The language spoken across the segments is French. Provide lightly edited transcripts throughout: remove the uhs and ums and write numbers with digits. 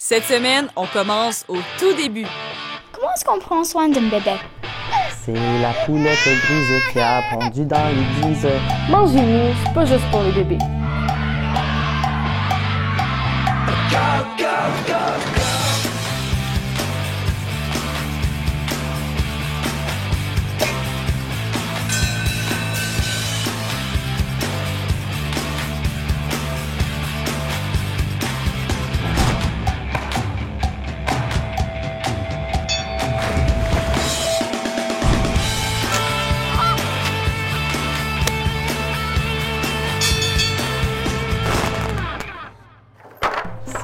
Cette semaine, on commence au tout début. Comment est-ce qu'on prend soin d'un bébé? C'est la poulette grise qui a pondu dans l'église. Mangez-nous, c'est pas juste pour les bébés.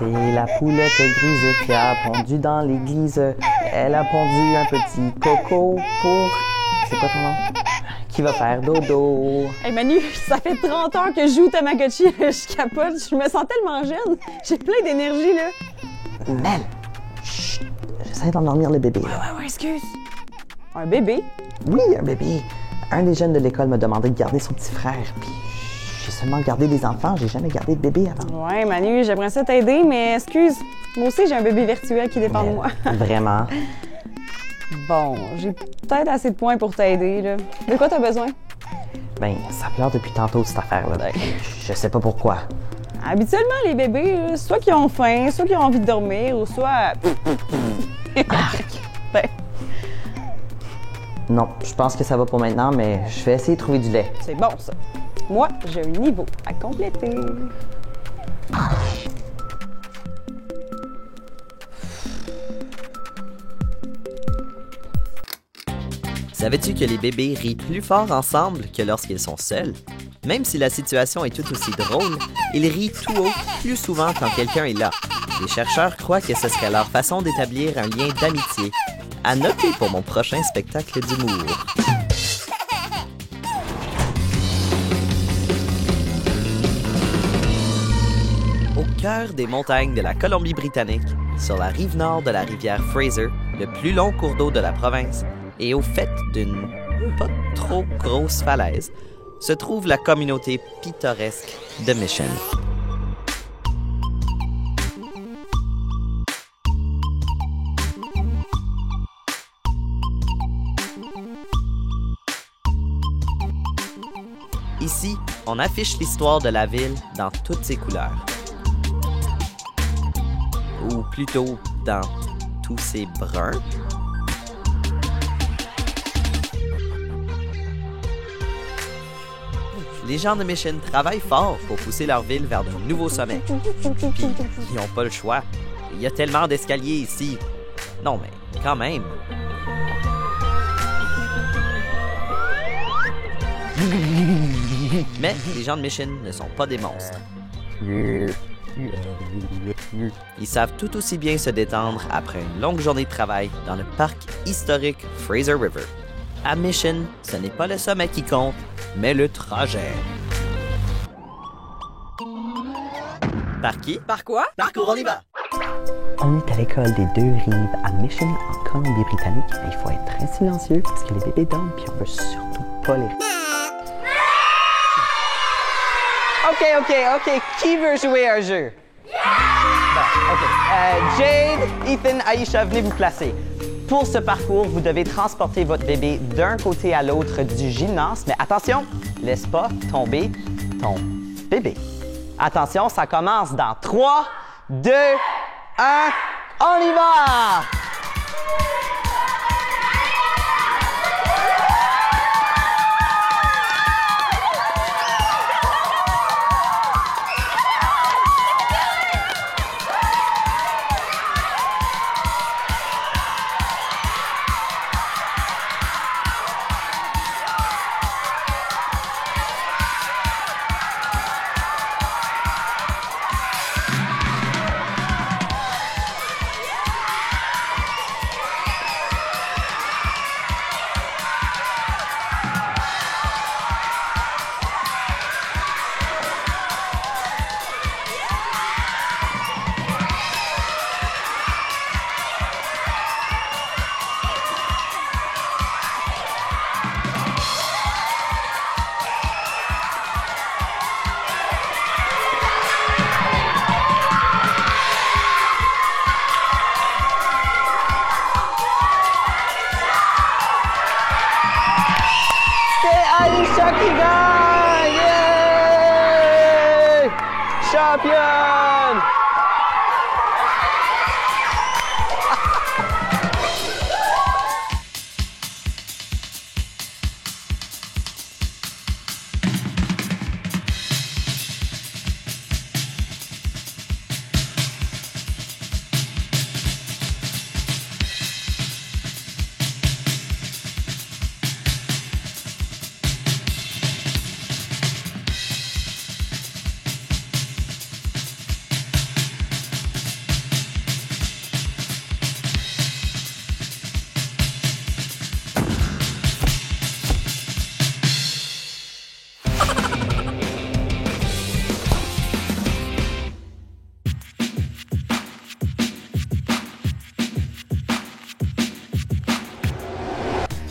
C'est la poulette grise qui a pondu dans l'église. Elle a pondu un petit coco pour... C'est quoi ton nom? Qui va faire dodo. Hey Manu, ça fait 30 heures que je joue au Tamagotchi, je capote, je me sens tellement jeune. J'ai plein d'énergie, là. Mel! Chut! J'essaie d'endormir le bébé. Ouais, excuse. Un bébé? Oui, un bébé. Un des jeunes de l'école m'a demandé de garder son petit frère, puis j'ai seulement gardé des enfants, j'ai jamais gardé de bébé avant. Ouais, Manu, j'aimerais ça t'aider, mais excuse. Moi aussi, j'ai un bébé virtuel qui dépend de moi. Vraiment? Bon, j'ai peut-être assez de points pour t'aider, là. De quoi t'as besoin? Ben, ça pleure depuis tantôt, cette affaire-là. Je sais pas pourquoi. Habituellement, les bébés, soit qui ont faim, soit qui ont envie de dormir, ou soit... Ben, Non, je pense que ça va pour maintenant, mais je vais essayer de trouver du lait. c'est bon, ça. Moi, j'ai un niveau à compléter. Savais-tu que les bébés rient plus fort ensemble que lorsqu'ils sont seuls? Même si la situation est tout aussi drôle, ils rient tout haut plus souvent quand quelqu'un est là. Les chercheurs croient que ce serait leur façon d'établir un lien d'amitié. À noter pour mon prochain spectacle d'humour. Au cœur des montagnes de la Colombie-Britannique, sur la rive nord de la rivière Fraser, le plus long cours d'eau de la province, et au fait d'une pas trop grosse falaise, se trouve la communauté pittoresque de Mission. Ici, on affiche l'histoire de la ville dans toutes ses couleurs. Ou plutôt, dans tous ses bruns. Les gens de Mission travaillent fort pour pousser leur ville vers de nouveaux sommets. Puis, ils n'ont pas le choix. Il y a tellement d'escaliers ici. Non, mais quand même. Mais les gens de Mission ne sont pas des monstres. Ils savent tout aussi bien se détendre après une longue journée de travail dans le parc historique Fraser River. À Mission, ce n'est pas le sommet qui compte, mais le trajet. Par qui? Par quoi? Parcours, on y va! On est à l'école des deux rives à Mission, en Colombie-Britannique. Il faut être très silencieux parce que les bébés dorment, puis on veut surtout pas les... OK. Qui veut jouer à un jeu? Bon, OK. Jade, Ethan, Aïcha, venez vous placer. Pour ce parcours, vous devez transporter votre bébé d'un côté à l'autre du gymnase. Mais attention, laisse pas tomber ton bébé. Attention, ça commence dans 3, 2, 1, on y va! championne!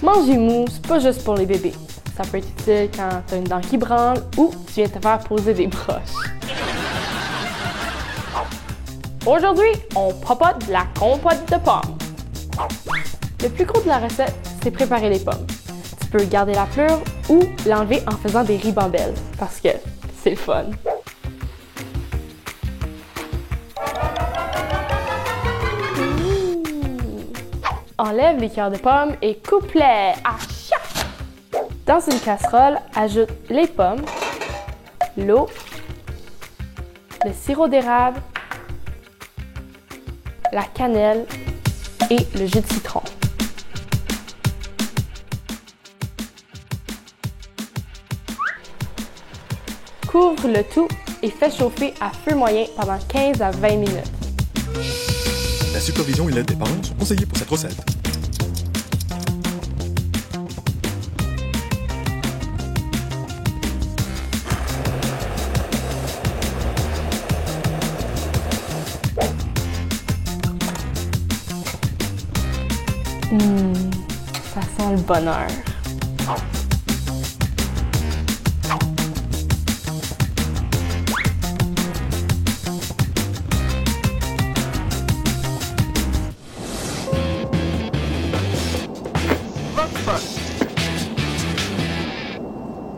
Manger mou, c'est pas juste pour les bébés. Ça peut être utile quand t'as une dent qui branle ou tu viens te faire poser des broches. Aujourd'hui, on popote la compote de pommes. Le plus gros de la recette, c'est préparer les pommes. Tu peux garder la pleure ou l'enlever en faisant des ribambelles, parce que c'est le fun. Enlève les cœurs de pommes et coupe-les à chaque. Dans une casserole, ajoute les pommes, l'eau, le sirop d'érable, la cannelle et le jus de citron. Couvre le tout et fais chauffer à feu moyen pendant 15 à 20 minutes. La supervision et l'aide des parents sont conseillées pour cette recette. Ça sent le bonheur.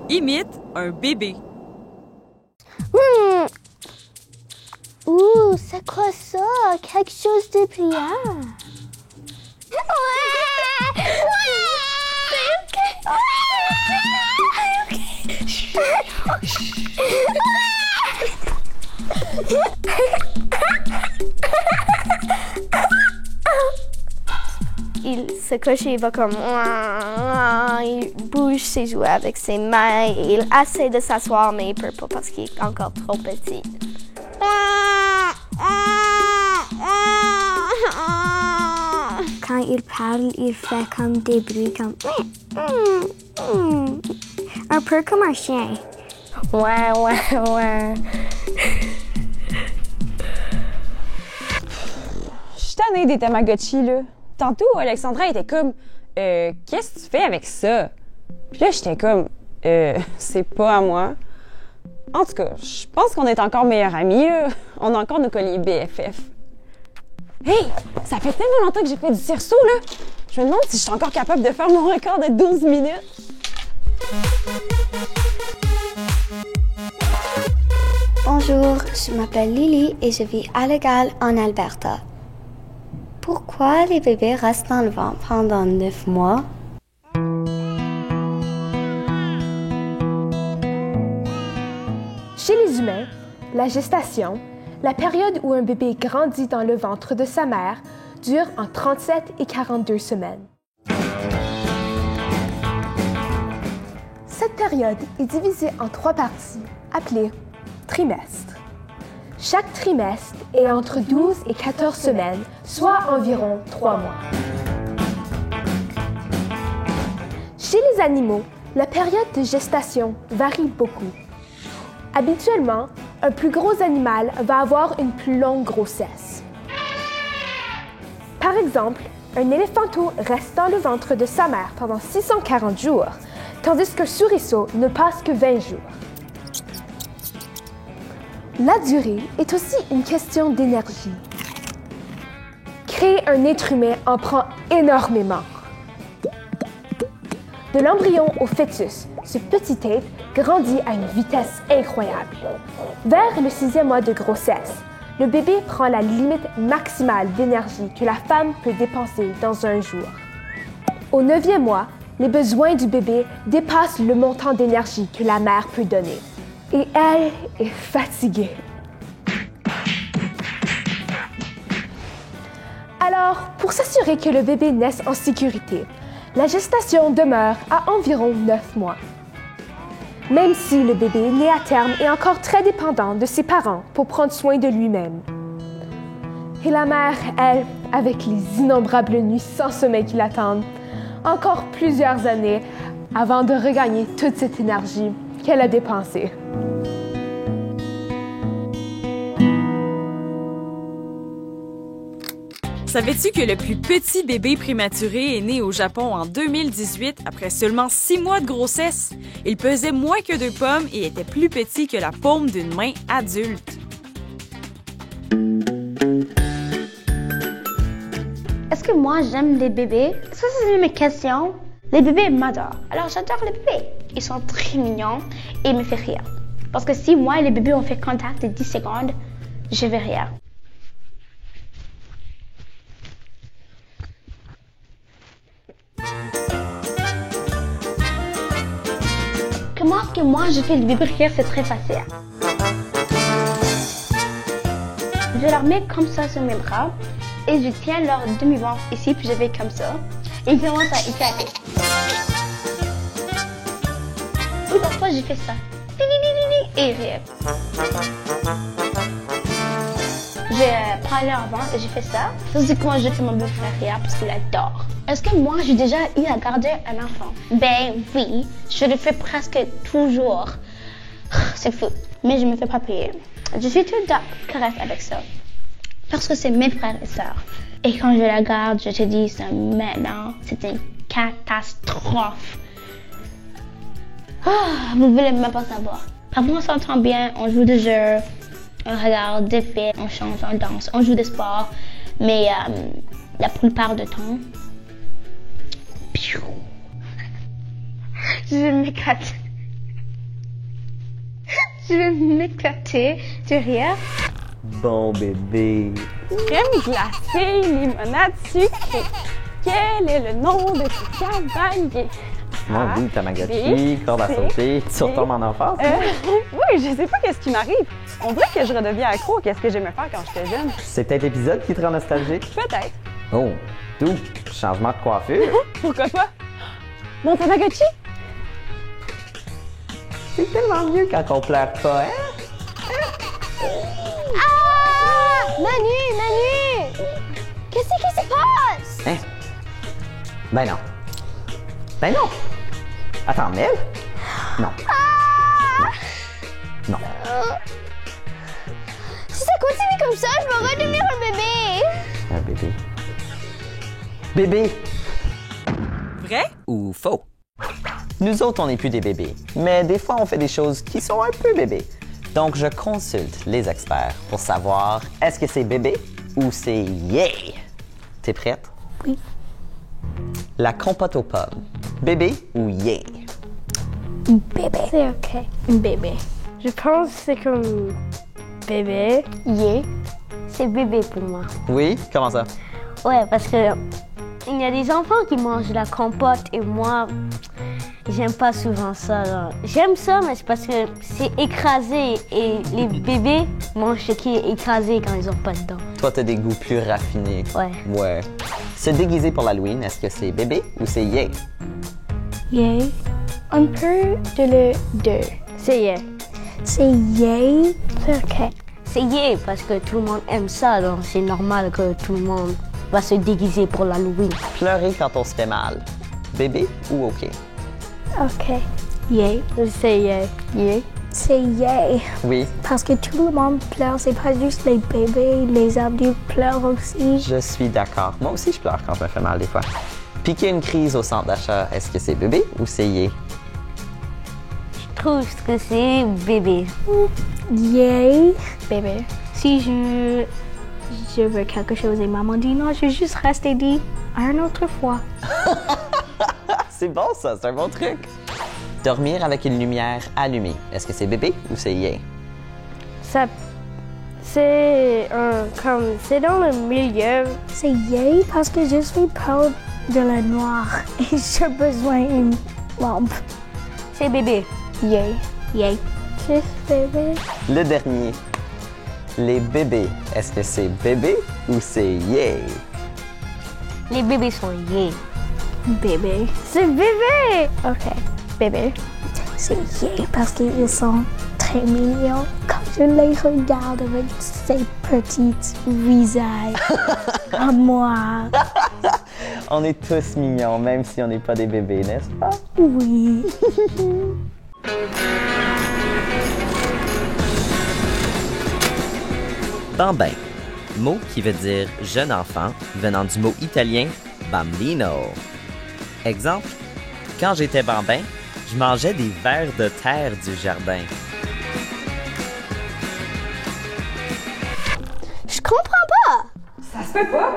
Imite un bébé. Ouh, c'est quoi ça? Quelque chose de brillant. Il se coche et il va comme... Il bouge ses jouets avec ses mains et il essaie de s'asseoir, mais il peut pas parce qu'il est encore trop petit. Quand il parle, il fait comme des bruits comme... Un peu comme un chien. Ouais. Je suis tannée des Tamagotchi, là. Tantôt, Alexandra était comme « Qu'est-ce que tu fais avec ça? » Puis là, j'étais comme « C'est pas à moi. » En tout cas, je pense qu'on est encore meilleurs amis, là. On a encore nos colliers BFF. Hey! Ça fait tellement longtemps que j'ai fait du cerceau, là! Je me demande si je suis encore capable de faire mon record de 12 minutes. Bonjour, je m'appelle Lily et je vis à Legal en Alberta. Pourquoi les bébés restent dans le ventre pendant 9 mois? Chez les humains, la gestation, la période où un bébé grandit dans le ventre de sa mère, dure entre 37 et 42 semaines. Cette période est divisée en 3 parties, appelées trimestres. Chaque trimestre est entre 12 et 14 semaines, soit environ 3 mois. Chez les animaux, la période de gestation varie beaucoup. Habituellement, un plus gros animal va avoir une plus longue grossesse. Par exemple, un éléphanteau reste dans le ventre de sa mère pendant 640 jours, tandis qu'un souriceau ne passe que 20 jours. La durée est aussi une question d'énergie. Créer un être humain en prend énormément. De l'embryon au fœtus, ce petit être grandit à une vitesse incroyable. Vers le 6e mois de grossesse, le bébé prend la limite maximale d'énergie que la femme peut dépenser dans un jour. Au 9e mois, les besoins du bébé dépassent le montant d'énergie que la mère peut donner. Et elle est fatiguée. Alors, pour s'assurer que le bébé naisse en sécurité, la gestation demeure à environ 9 mois. Même si le bébé né à terme est encore très dépendant de ses parents pour prendre soin de lui-même. Et la mère, elle, avec les innombrables nuits sans sommeil qui l'attendent, encore plusieurs années avant de regagner toute cette énergie qu'elle a dépensée. Savais-tu que le plus petit bébé prématuré est né au Japon en 2018 après seulement 6 mois de grossesse? Il pesait moins que 2 pommes et était plus petit que la paume d'une main adulte. Est-ce que moi j'aime les bébés? Est-ce que c'est mes questions? Les bébés m'adorent. Alors j'adore les bébés. Ils sont très mignons et ils me font rire. Parce que si moi et les bébés ont fait contact de 10 secondes, je vais rire. Comment que moi je fais le bébé rire, c'est très facile. Je leur mets comme ça sur mes bras et je tiens leur demi-ventre ici puis je vais comme ça. Et ils commencent à éclater. Ou parfois je fais ça. Et ils rient. Je prends leur ventre et je fais ça. Ça c'est quand je fais mon bébé rire parce qu'il adore. Est-ce que moi, j'ai déjà eu à garder un enfant? Ben oui, je le fais presque toujours. C'est fou, mais je me fais pas payer. Je suis tout correcte avec ça, parce que c'est mes frères et sœurs. Et quand je la garde, je te dis ça maintenant, c'est une catastrophe. Vous voulez même pas savoir. Parfois, on s'entend bien, on joue des jeux, on regarde des films, on chante, on danse, on joue des sports, mais la plupart du temps, je vais m'éclater. Je vais m'éclater de rire. Bon bébé. Crème glacée, limonade sucrée. Quel est le nom de ce cavalier? Mon Dieu, Tamagotchi, corde à sauter, tu retombes en enfance? Oui, je sais pas qu'est-ce qui m'arrive. On dirait que je redeviens accro à ce que j'aimais faire quand j'étais jeune. C'est peut-être l'épisode qui te rend nostalgique? Peut-être. Oh, tout. Changement de coiffure. Pourquoi pas? Mon Tamagotchi? C'est tellement mieux quand on pleure pas, hein? Ah! Manu! Qu'est-ce qui se passe? Hein? Ben non. Ben non. Attends, Mel? Non. Non. Si ça continue comme ça, je vais redevenir un bébé. Un bébé. Bébé! Vrai? Ou faux? Nous autres, on n'est plus des bébés, mais des fois, on fait des choses qui sont un peu bébés. Donc, je consulte les experts pour savoir est-ce que c'est bébé ou c'est yay? T'es prête? Oui. La compote aux pommes, bébé ou yay? Bébé. C'est OK. Bébé. Je pense que c'est comme bébé. Yeah. C'est bébé pour moi. Oui? Comment ça? Ouais, parce que il y a des enfants qui mangent la compote et moi, j'aime pas souvent ça. Là. J'aime ça, mais c'est parce que c'est écrasé et les bébés mangent ce qui est écrasé quand ils ont pas de dents. Toi, t'as des goûts plus raffinés. Ouais. Ouais. Se déguiser pour l'Halloween, est-ce que c'est bébé ou c'est yay? Yay. Un peu de le deux. C'est yay. C'est yay. C'est OK. C'est yay parce que tout le monde aime ça, donc c'est normal que tout le monde va se déguiser pour l'Halloween. Pleurer quand on se fait mal, bébé ou OK? OK. Yay. C'est yay. Yay. C'est yay. Oui. Parce que tout le monde pleure, c'est pas juste les bébés, les adultes pleurent aussi. Je suis d'accord. Moi aussi, je pleure quand je me fais mal des fois. Piquer une crise au centre d'achat, est-ce que c'est bébé ou c'est yay? Je trouve que c'est bébé. Yay. Bébé. Si je veux quelque chose et maman dit non, je vais juste rester dit à une autre fois. C'est bon ça, c'est un bon truc. Dormir avec une lumière allumée. Est-ce que c'est bébé ou c'est yay? Ça, c'est c'est dans le milieu. C'est yay parce que je suis peur de la noir et j'ai besoin d'une lampe. C'est bébé. Yay. Yay. C'est bébé. Le dernier. Les bébés. Est-ce que c'est bébé ou c'est yay? Les bébés sont yay. Bébé. C'est bébé. OK. Bébé. C'est yay parce qu'ils sont très mignons quand je les regarde avec ces petits visages à moi. On est tous mignons, même si on n'est pas des bébés, n'est-ce pas? Oui. Bambin, mot qui veut dire jeune enfant, venant du mot italien bambino. Exemple, quand j'étais bambin, je mangeais des vers de terre du jardin. Je comprends pas. Ça se peut pas.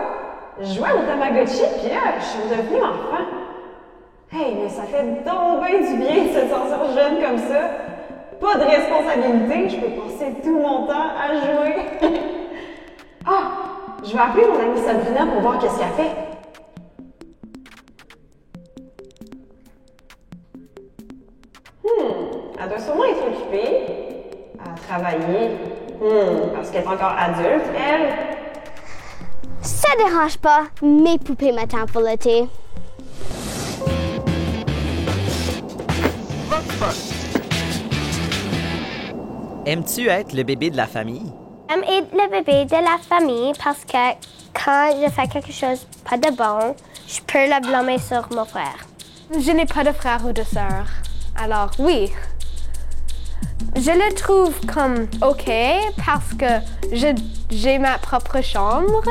Je jouais au Tamagotchi, puis là, je suis devenue enfant. Hey, mais ça fait donc bien du bien de se sentir jeune comme ça. Pas de responsabilité, je peux passer tout mon temps à jouer. Ah, je vais appeler mon amie Sabrina pour voir qu'est-ce qu'elle fait. Elle doit sûrement être occupée à travailler. Parce qu'elle est encore adulte, elle. Ça dérange pas. Mes poupées m'attendent pour le thé. Aimes-tu être le bébé de la famille? J'aime être le bébé de la famille parce que quand je fais quelque chose pas de bon, je peux le blâmer sur mon frère. Je n'ai pas de frère ou de sœur. Alors oui, je le trouve comme OK parce que j'ai ma propre chambre,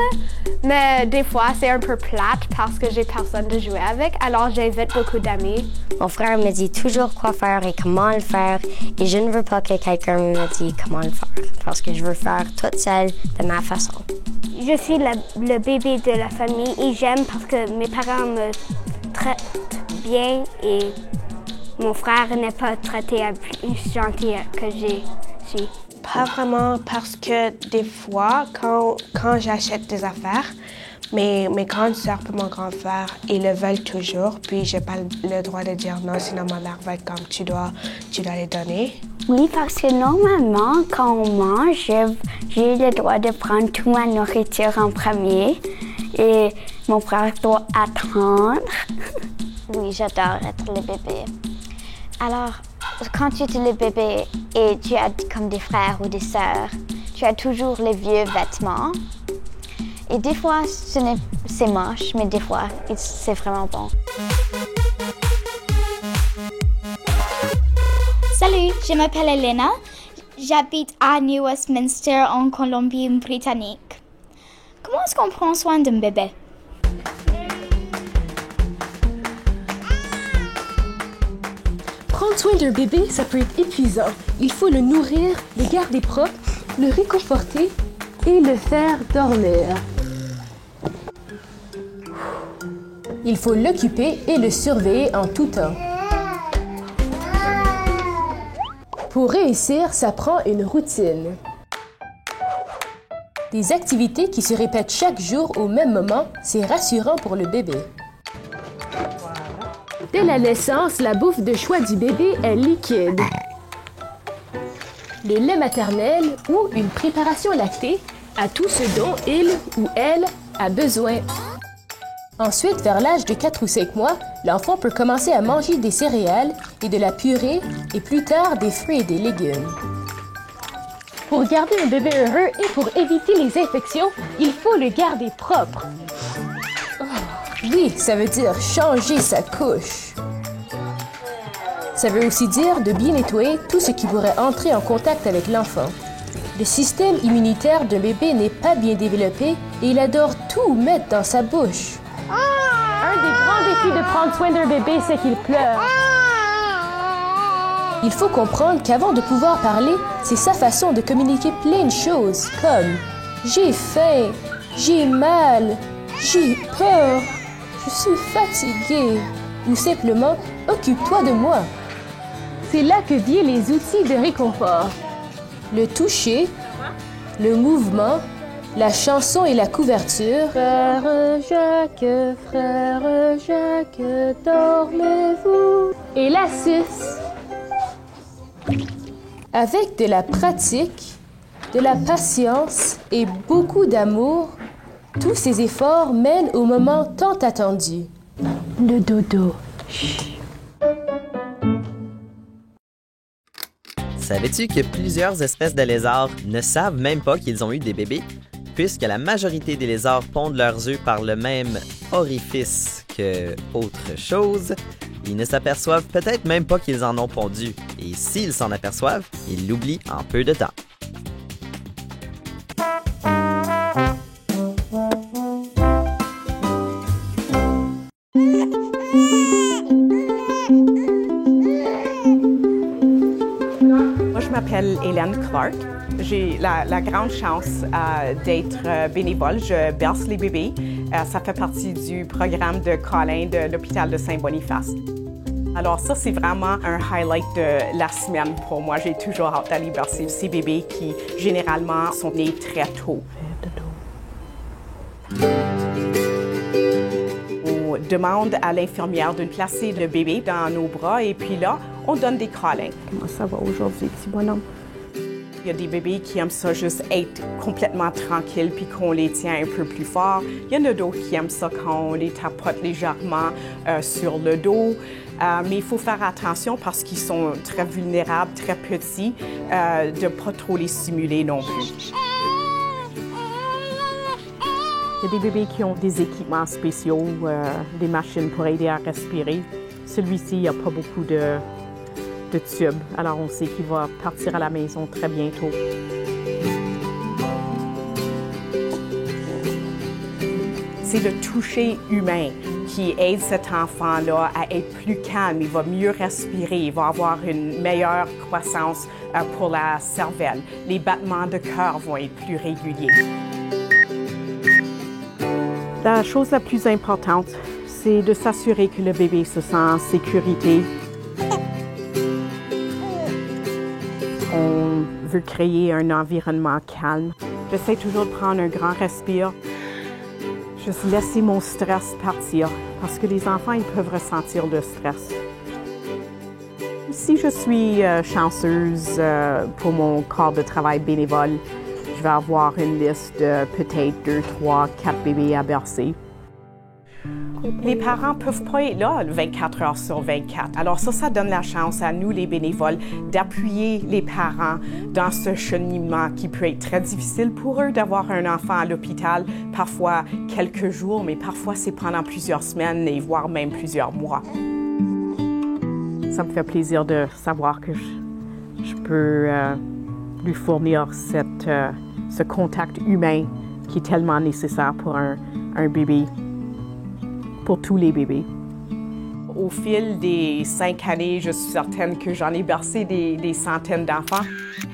mais des fois c'est un peu plate parce que j'ai personne de jouer avec, alors j'invite beaucoup d'amis. Mon frère me dit toujours quoi faire et comment le faire et je ne veux pas que quelqu'un me dise comment le faire parce que je veux faire toute seule de ma façon. Je suis le bébé de la famille et j'aime parce que mes parents me traitent bien et mon frère n'est pas traité plus gentil que je suis. Pas vraiment parce que des fois, quand j'achète des affaires, mes grandes sœurs et mon grand frère, ils le veulent toujours, puis j'ai pas le droit de dire non, sinon ma mère va être comme tu dois les donner. Oui, parce que normalement, quand on mange, j'ai le droit de prendre toute ma nourriture en premier et mon frère doit attendre. Oui, j'adore être le bébé. Alors, quand tu es le bébé et tu as comme des frères ou des sœurs, tu as toujours les vieux vêtements. Et des fois, c'est moche, mais des fois, c'est vraiment bon. Salut, je m'appelle Elena. J'habite à New Westminster en Colombie-Britannique. Comment est-ce qu'on prend soin d'un bébé? Prendre soin d'un bébé, ça peut être épuisant. Il faut le nourrir, le garder propre, le réconforter et le faire dormir. Il faut l'occuper et le surveiller en tout temps. Pour réussir, ça prend une routine. Des activités qui se répètent chaque jour au même moment, c'est rassurant pour le bébé. Dès la naissance, la bouffe de choix du bébé est liquide. Le lait maternel ou une préparation lactée a tout ce dont il ou elle a besoin. Ensuite, vers l'âge de 4 ou 5 mois, l'enfant peut commencer à manger des céréales et de la purée et plus tard des fruits et des légumes. Pour garder un bébé heureux et pour éviter les infections, il faut le garder propre. Oui, ça veut dire changer sa couche. Ça veut aussi dire de bien nettoyer tout ce qui pourrait entrer en contact avec l'enfant. Le système immunitaire d'un bébé n'est pas bien développé et il adore tout mettre dans sa bouche. Un des grands défis de prendre soin d'un bébé, c'est qu'il pleure. Il faut comprendre qu'avant de pouvoir parler, c'est sa façon de communiquer plein de choses comme « j'ai faim »,« j'ai mal »,« j'ai peur »,« je suis fatigué » ou simplement « occupe-toi de moi ». c'est là que viennent les outils de réconfort. Le toucher, le mouvement, la chanson et la couverture. Frère Jacques, dormez-vous. Et la suce. Avec de la pratique, de la patience et beaucoup d'amour, tous ces efforts mènent au moment tant attendu. Le dodo. Savais-tu que plusieurs espèces de lézards ne savent même pas qu'ils ont eu des bébés? Puisque la majorité des lézards pondent leurs œufs par le même orifice que autre chose, ils ne s'aperçoivent peut-être même pas qu'ils en ont pondu. Et s'ils s'en aperçoivent, ils l'oublient en peu de temps. Moi, je m'appelle Hélène Clark. J'ai la grande chance d'être bénévole. Je berce les bébés. Ça fait partie du programme de câlin de l'hôpital de Saint-Boniface. Alors ça, c'est vraiment un highlight de la semaine pour moi. J'ai toujours hâte d'aller bercer ces bébés qui, généralement, sont nés très tôt. On demande à l'infirmière de placer le bébé dans nos bras et puis là, on donne des câlins. Comment ça va aujourd'hui, petit bonhomme? Il y a des bébés qui aiment ça juste être complètement tranquille puis qu'on les tient un peu plus fort. Il y en a d'autres qui aiment ça quand on les tapote légèrement sur le dos. Mais il faut faire attention parce qu'ils sont très vulnérables, très petits, de ne pas trop les stimuler non plus. Il y a des bébés qui ont des équipements spéciaux, des machines pour aider à respirer. Celui-ci, il n'y a pas beaucoup de tubes, alors on sait qu'il va partir à la maison très bientôt. C'est le toucher humain qui aide cet enfant-là à être plus calme, il va mieux respirer, il va avoir une meilleure croissance pour la cervelle. Les battements de cœur vont être plus réguliers. La chose la plus importante, c'est de s'assurer que le bébé se sent en sécurité. On veut créer un environnement calme. J'essaie toujours de prendre un grand respire. Juste laisser mon stress partir, parce que les enfants, ils peuvent ressentir le stress. Si je suis chanceuse pour mon corps de travail bénévole, je vais avoir une liste de peut-être 2, 3, 4 bébés à bercer. Les parents ne peuvent pas être là 24 heures sur 24. Alors ça donne la chance à nous, les bénévoles, d'appuyer les parents dans ce cheminement qui peut être très difficile pour eux d'avoir un enfant à l'hôpital, parfois quelques jours, mais parfois c'est pendant plusieurs semaines et voire même plusieurs mois. Ça me fait plaisir de savoir que je peux lui fournir ce contact humain qui est tellement nécessaire pour un bébé. Pour tous les bébés. Au fil des 5 années, je suis certaine que j'en ai bercé des centaines d'enfants.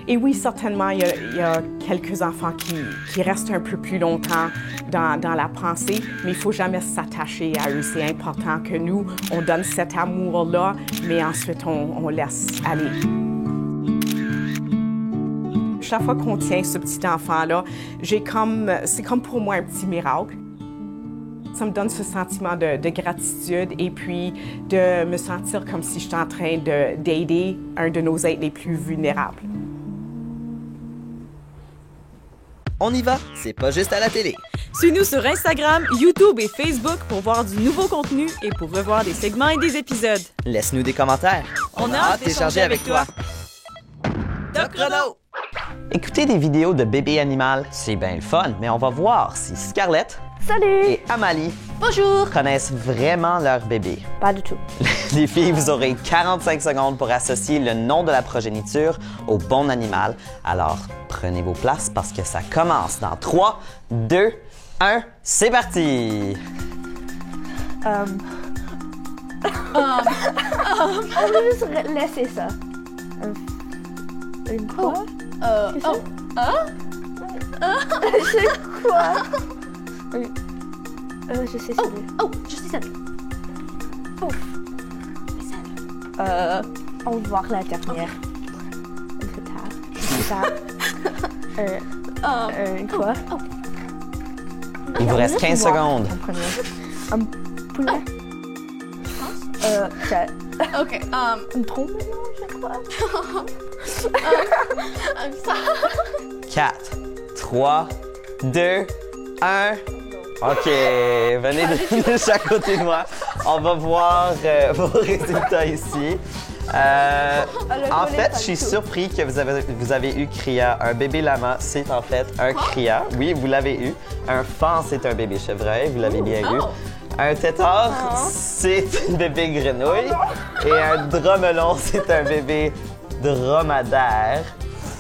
Et oui, certainement, il y a quelques enfants qui restent un peu plus longtemps dans la pensée, mais il ne faut jamais s'attacher à eux. C'est important que nous, on donne cet amour-là, mais ensuite, on laisse aller. Chaque fois qu'on tient ce petit enfant-là, c'est comme pour moi un petit miracle. Ça me donne ce sentiment de gratitude et puis de me sentir comme si j'étais en train d'aider un de nos êtres les plus vulnérables. On y va, c'est pas juste à la télé. Suis-nous sur Instagram, YouTube et Facebook pour voir du nouveau contenu et pour revoir des segments et des épisodes. Laisse-nous des commentaires. On a hâte d'échanger avec toi. Doc Renaud! Écouter des vidéos de bébés animaux, c'est bien le fun, mais on va voir si Scarlett Salut! et Amalie Bonjour! connaissent vraiment leur bébé. Pas du tout. Les filles, vous aurez 45 secondes pour associer le nom de la progéniture au bon animal. Alors, prenez vos places parce que ça commence dans 3, 2, 1, c'est parti! On va juste laisser ça. Une quoi? C'est quoi? Je sais ça. Je sais ça. On va voir la dernière. Quoi? Il vous reste 15 secondes. Un poulet. OK. Une trompe, je crois. 4, 3, 2, 1. OK, venez de chaque côté de moi. On va voir vos résultats ici. En fait, je suis surpris que vous avez eu Cria. Un bébé lama, c'est en fait un Cria. Oui, vous l'avez eu. Un faon, c'est un bébé chevreuil. Vous l'avez bien eu. Un tétard, c'est un bébé grenouille. Et un dromelon, c'est un bébé dromadaire.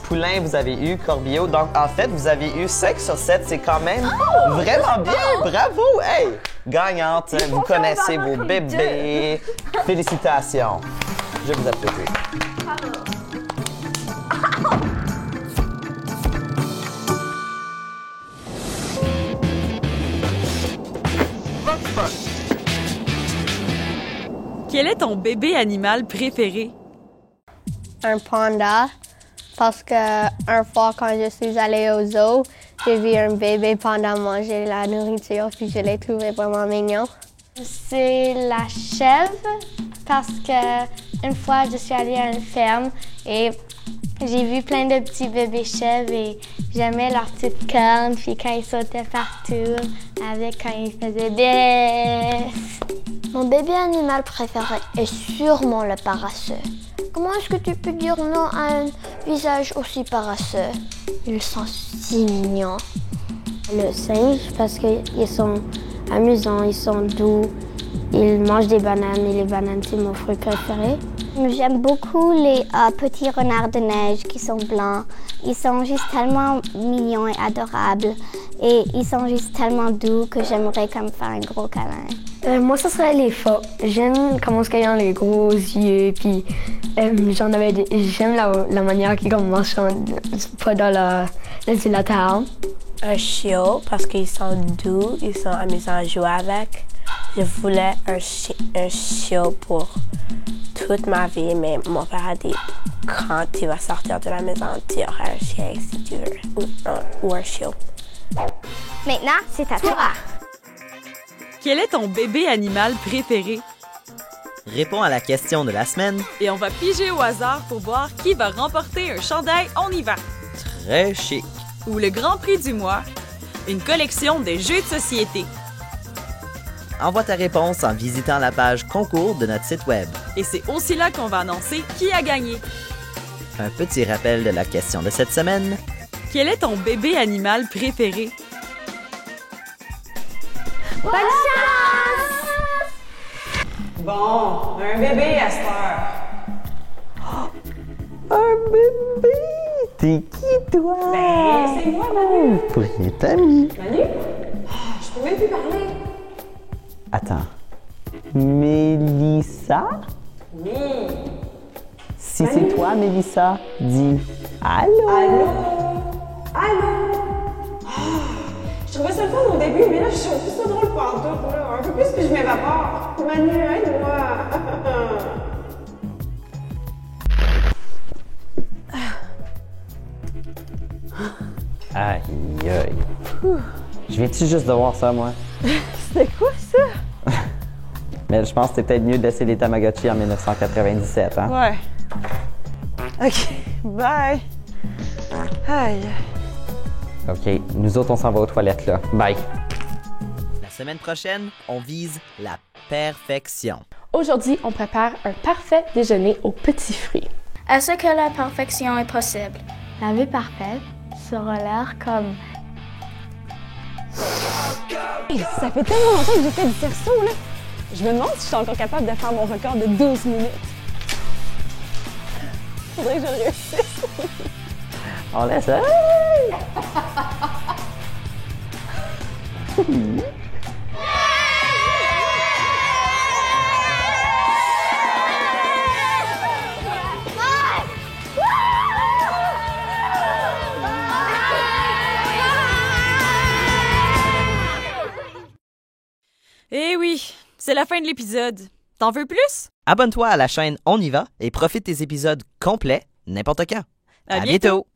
Poulain, vous avez eu corbeau. Donc, en fait, vous avez eu 5 sur 7. C'est quand même vraiment bien. Bravo! Hey! Gagnante, vous connaissez vos bébés. Félicitations. Je vous applaudis. Quel est ton bébé animal préféré? Un panda, parce que un fois quand je suis allée au zoo, j'ai vu un bébé panda manger la nourriture, puis je l'ai trouvé vraiment mignon. C'est la chèvre, parce que une fois je suis allée à une ferme et j'ai vu plein de petits bébés chèvres et j'aimais leurs petites cornes, puis quand ils sautaient partout, avec quand ils faisaient des... Mon bébé animal préféré est sûrement le paresseux. Comment est-ce que tu peux dire non à un visage aussi paresseux? Ils sont si mignons. Le singe, parce qu'ils sont amusants, ils sont doux, ils mangent des bananes et les bananes, c'est mon fruit préféré. J'aime beaucoup les petits renards de neige qui sont blancs. Ils sont juste tellement mignons et adorables. Et ils sont juste tellement doux que j'aimerais comme faire un gros câlin. Moi, ça serait les phoques. J'aime comment ils ont les gros yeux, puis j'aime la manière qu'ils marchent pas dans le dilateur. Un chiot, parce qu'ils sont doux, ils sont amusants à jouer avec. Je voulais un chiot pour toute ma vie, mais mon père a dit quand tu vas sortir de la maison, tu auras un chien si tu veux, ou un chiot. Maintenant, c'est à toi. Quel est ton bébé animal préféré? Réponds à la question de la semaine. Et on va piger au hasard pour voir qui va remporter un chandail On y va. Très chic. Ou le grand prix du mois, une collection de jeux de société. Envoie ta réponse en visitant la page concours de notre site web. Et c'est aussi là qu'on va annoncer qui a gagné. Un petit rappel de la question de cette semaine. Quel est ton bébé animal préféré? Bonne chance! Bon, un bébé à cette heure. Un bébé! T'es qui, toi? Ben, c'est moi, Manu. Pourriez t'ami. Manu? Je peux même plus parler. Attends. Mélissa? Oui. Si c'est toi, Mélissa, dis allô. Allô? Allô? Je trouvais ça le fun au début, mais là, je trouve plus ça drôle partout, là. Un peu plus que je m'évapore. Manu, aide-moi. Aïe, aïe. Je viens-tu juste de voir ça, moi? C'était quoi, ça? Mais je pense que c'était peut-être mieux de laisser les Tamagotchi en 1997, hein? Ouais. OK, bye. Aïe. OK, nous autres, on s'en va aux toilettes, là. Bye. La semaine prochaine, on vise la perfection. Aujourd'hui, on prépare un parfait déjeuner aux petits fruits. Est-ce que la perfection est possible? La vie parfaite sera l'air comme... Hey, ça fait tellement longtemps que j'ai fait du cerceau, là. Je me demande si je suis encore capable de faire mon record de 12 minutes. Faudrait que je réussisse. On laisse ça. Eh oui, c'est la fin de l'épisode. T'en veux plus? Abonne-toi à la chaîne On y va et profite des épisodes complets n'importe quand. À bientôt!